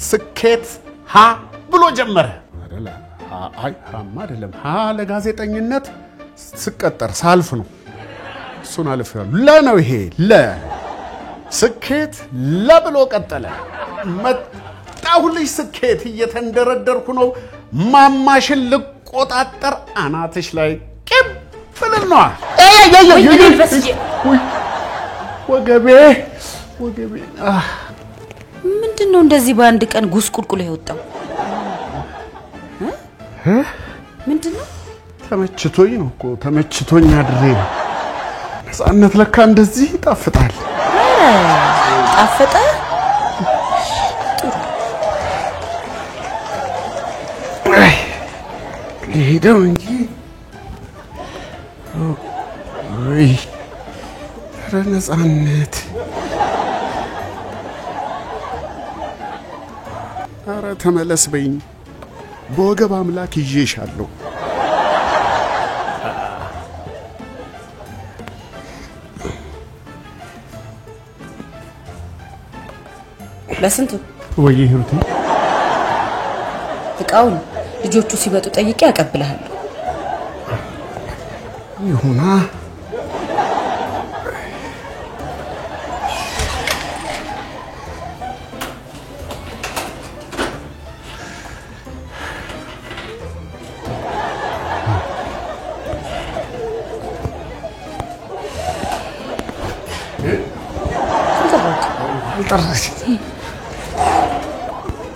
ስኬት ሀ ብሎ ጀመረ አይደለ አይ ሀማ አይደለም ሀ ለጋዜጠኝነት ስቀጠር ሳልፍ ነው እሱን አልፈው ለነው ይሄ ለ ስኬት ለብሎ ቀጠለ መጣሁልሽ ስኬት እየተንደረደርኩ ነው ማማሽን ልቆጣጠር አናትሽ ላይ ቅብልና ወገቤ ምንድነው እንደዚህ በአንድ ቀን ጉስቁልቁል ይወጣው ምንድነው ተመችቶኝ ነው እኮ ተመችቶኝ አድሬ ነፃነት ለካ እንደዚህ ይጣፍጣል ጣፈጠ ሄደው እንጂ ወይ ነፃነት አረ ተመለስ በይኝ በወገብ አምላክ ይዤሻለሁ ለስንቱ ወይ ህሩቴ እቃውን ልጆቹ ሲመጡ ጠይቄ ያቀብልሃለሁ ይሁና እንዴ